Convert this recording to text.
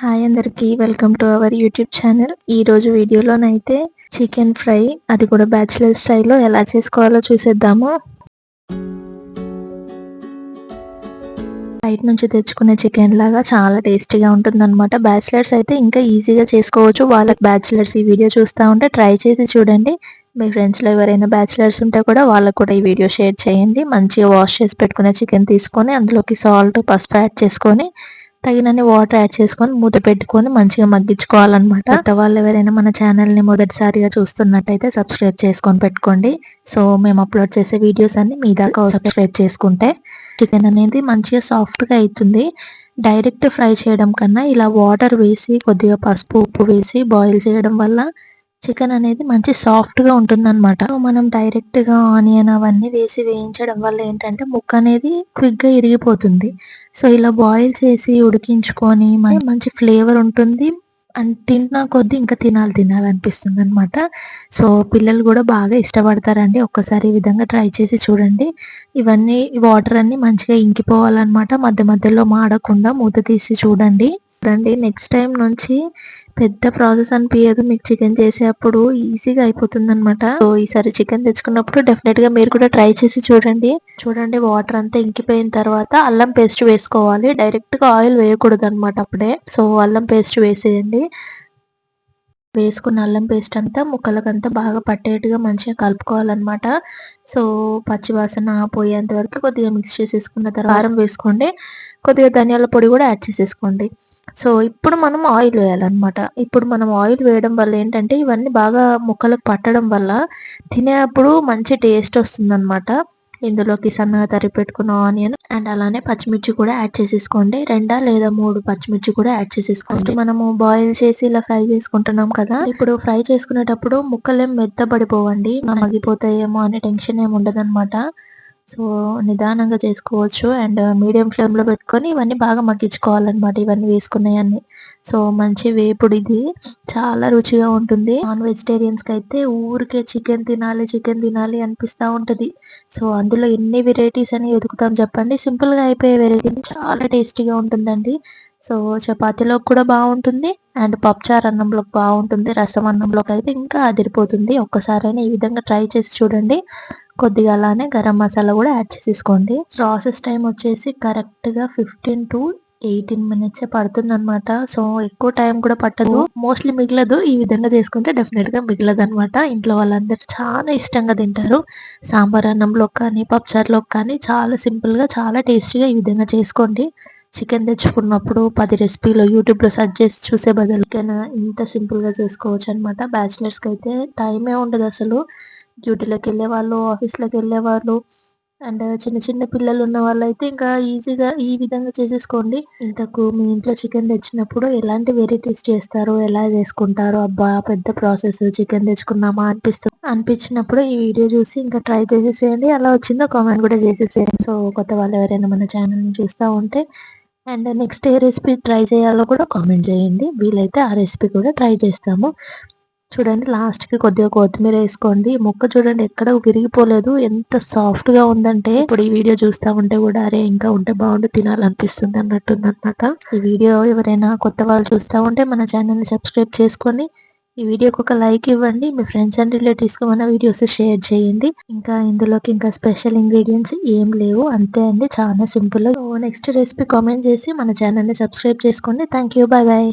Hi అందరికి welcome to our YouTube channel. ఈరోజు వీడియోలోనైతే chicken fry, అది కూడా బ్యాచిలర్ స్టైల్లో ఎలా చేసుకోవాలో చూసేద్దాము. బయట నుంచి తెచ్చుకునే చికెన్ లాగా చాలా టేస్టీగా ఉంటుందన్నమాట. బ్యాచిలర్స్ అయితే ఇంకా ఈజీగా చేసుకోవచ్చు. వాళ్ళకి బ్యాచిలర్స్ ఈ వీడియో చూస్తూ ఉంటే ట్రై చేసి చూడండి. మీ ఫ్రెండ్స్లో ఎవరైనా బ్యాచిలర్స్ ఉంటే కూడా వాళ్ళకు కూడా ఈ వీడియో షేర్ చేయండి. మంచిగా వాష్ చేసి పెట్టుకునే చికెన్ తీసుకొని అందులోకి సాల్ట్, పసుపు యాడ్ చేసుకొని తగినన్ని వాటర్ యాడ్ చేసుకొని మూత పెట్టుకొని మంచిగా మగ్గించుకోవాలన్నమాట. కొత్త వాళ్ళు ఎవరైనా మన ఛానల్ని మొదటిసారిగా చూస్తున్నట్టయితే సబ్స్క్రైబ్ చేసుకొని పెట్టుకోండి. సో మేము అప్లోడ్ చేసే వీడియోస్ అన్ని మీ దాకా సబ్స్క్రైబ్ చేసుకుంటే చికెన్ అనేది మంచిగా సాఫ్ట్గా అవుతుంది. డైరెక్ట్ ఫ్రై చేయడం కన్నా ఇలా వాటర్ వేసి కొద్దిగా పసుపు, ఉప్పు వేసి బాయిల్ చేయడం వల్ల చికెన్ అనేది మంచి సాఫ్ట్గా ఉంటుందన్నమాట. మనం డైరెక్ట్గా ఆనియన్ అవన్నీ వేసి వేయించడం వల్ల ఏంటంటే ముక్క అనేది క్విక్గా ఇరిగిపోతుంది. సో ఇలా బాయిల్ చేసి ఉడికించుకొని మంచి ఫ్లేవర్ ఉంటుంది. అండ్ తిన్నా కొద్దీ ఇంకా తినాలనిపిస్తుంది అనమాట. సో పిల్లలు కూడా బాగా ఇష్టపడతారండి. ఒక్కసారి ఈ విధంగా ట్రై చేసి చూడండి. ఇవన్నీ వాటర్ అన్ని మంచిగా ఇంకిపోవాలన్నమాట. మధ్య మధ్యలో మాడకుండా మూత తీసి చూడండి. నెక్స్ట్ టైం నుంచి పెద్ద ప్రాసెస్ అనిపించదు. మీకు చికెన్ చేసేటప్పుడు ఈజీగా అయిపోతుంది అనమాట. సో ఈసారి చికెన్ తెచ్చుకున్నప్పుడు డెఫినెట్ గా మీరు కూడా ట్రై చేసి చూడండి. వాటర్ అంతా ఇంకిపోయిన తర్వాత అల్లం పేస్ట్ వేసుకోవాలి. డైరెక్ట్ గా ఆయిల్ వేయకూడదు అనమాట అప్పుడే. సో అల్లం పేస్ట్ వేసేయండి. వేసుకున్న అల్లం పేస్ట్ అంతా ముక్కలకంతా బాగా పట్టేట్టుగా మంచిగా కలుపుకోవాలన్నమాట. సో పచ్చివాసన పోయేంత వరకు కొద్దిగా మిక్స్ చేసేసుకున్న తర్వాత కారం వేసుకోండి. కొద్దిగా ధనియాల పొడి కూడా యాడ్ చేసేసుకోండి. సో ఇప్పుడు మనం ఆయిల్ వేయాలన్నమాట. ఇప్పుడు మనం ఆయిల్ వేయడం వల్ల ఏంటంటే ఇవన్నీ బాగా ముక్కలకు పట్టడం వల్ల తినేటప్పుడు మంచి టేస్ట్ వస్తుందన్నమాట. ఇందులోకి సన్నగా తరిగి పెట్టుకున్న ఆనియన్ అండ్ అలానే పచ్చిమిర్చి కూడా యాడ్ చేసేసుకోండి. 2 లేదా 3 పచ్చిమిర్చి కూడా యాడ్ చేసేసుకోండి. మనము బాయిల్ చేసి ఇలా ఫ్రై చేసుకుంటున్నాం కదా, ఇప్పుడు ఫ్రై చేసుకునేటప్పుడు ముక్కలేం మెత్తబడిపోవండి, మగ్గిపోతాయేమో అనే టెన్షన్ ఏమి ఉండదన్నమాట. సో నిదానంగా చేసుకోవచ్చు. అండ్ మీడియం ఫ్లేమ్లో పెట్టుకొని ఇవన్నీ బాగా మగ్గించుకోవాలన్నమాట. ఇవన్నీ వేసుకున్నాయన్నీ. సో మంచి వేపుడు ఇది చాలా రుచిగా ఉంటుంది. నాన్ వెజిటేరియన్స్కి అయితే ఊరికే చికెన్ తినాలి అనిపిస్తూ ఉంటుంది. సో అందులో ఎన్ని వెరైటీస్ అని వెతుకుతాం చెప్పండి. సింపుల్గా అయిపోయే వెరైటీ చాలా టేస్టీగా ఉంటుందండి. సో చపాతీలోకి కూడా బాగుంటుంది అండ్ పప్పుచారు అన్నంలోకి బాగుంటుంది. రసం అన్నంలోకి అయితే ఇంకా అదిరిపోతుంది. ఒక్కసారైనా ఈ విధంగా ట్రై చేసి చూడండి. కొద్దిగా అలానే గరం మసాలా కూడా యాడ్ చేసేసుకోండి. ప్రాసెస్ టైం వచ్చేసి కరెక్ట్గా 15 to 18 minutes పడుతుంది అనమాట. సో ఎక్కువ టైం కూడా పట్టదు, మోస్ట్లీ మిగలదు. ఈ విధంగా చేసుకుంటే డెఫినెట్గా మిగలదు అనమాట. ఇంట్లో వాళ్ళందరూ చాలా ఇష్టంగా తింటారు. సాంబార్ అన్నంలోకి కానీ పప్పుచారులోకి కానీ చాలా సింపుల్గా చాలా టేస్టీగా ఈ విధంగా చేసుకోండి. చికెన్ తెచ్చుకున్నప్పుడు 10 రెసిపీలు యూట్యూబ్లో సెర్చ్ చేసి చూసే బదులు ఇంత సింపుల్గా చేసుకోవచ్చు అనమాట. బ్యాచిలర్స్కి అయితే టైమే ఉండదు అసలు. డ్యూటీలకు వెళ్ళేవాళ్ళు, ఆఫీస్లకు వెళ్ళేవాళ్ళు అండ్ చిన్న చిన్న పిల్లలు ఉన్న వాళ్ళైతే ఇంకా ఈజీగా ఈ విధంగా చేసేసుకోండి. ఇంతకు మీ ఇంట్లో చికెన్ తెచ్చినప్పుడు ఎలాంటి వెరైటీస్ చేస్తారో, ఎలా చేసుకుంటారో, అబ్బా పెద్ద ప్రాసెస్ చికెన్ తెచ్చుకున్నామా అనిపించినప్పుడు ఈ వీడియో చూసి ఇంకా ట్రై చేసేసేయండి. అలా వచ్చిందో కామెంట్ కూడా చేసేసేయండి. సో కొత్త వాళ్ళు ఎవరైనా మన ఛానల్ని చూస్తూ ఉంటే and next A recipe try చేయాలో కూడా కామెంట్ చేయండి. వీలైతే ఆ రెసిపీ కూడా ట్రై చేస్తాము. చూడండి లాస్ట్కి కొద్దిగా కొత్తిమీర వేసుకోండి. ముక్క చూడండి ఎక్కడ విరిగిపోలేదు, ఎంత సాఫ్ట్గా ఉందంటే ఇప్పుడు ఈ వీడియో చూస్తూ ఉంటే కూడా అరే ఇంకా ఉంటే బాగుండు తినాలనిపిస్తుంది అన్నట్టుందన్నమాట. ఈ వీడియో ఎవరైనా కొత్త వాళ్ళు చూస్తూ ఉంటే మన ఛానల్ని సబ్స్క్రైబ్ చేసుకొని ఈ వీడియోకి ఒక లైక్ ఇవ్వండి. మీ ఫ్రెండ్స్ అండ్ రిలేటివ్స్కి మన వీడియోస్ షేర్ చేయండి. ఇంకా ఇందులోకి ఇంకా స్పెషల్ ఇంగ్రీడియంట్స్ ఏం లేవు, అంతే అండి, చాలా సింపుల్. నెక్స్ట్ రెసిపీ కామెంట్ చేసి మన ఛానల్ని సబ్స్క్రైబ్ చేసుకోండి. Thank you, bye bye.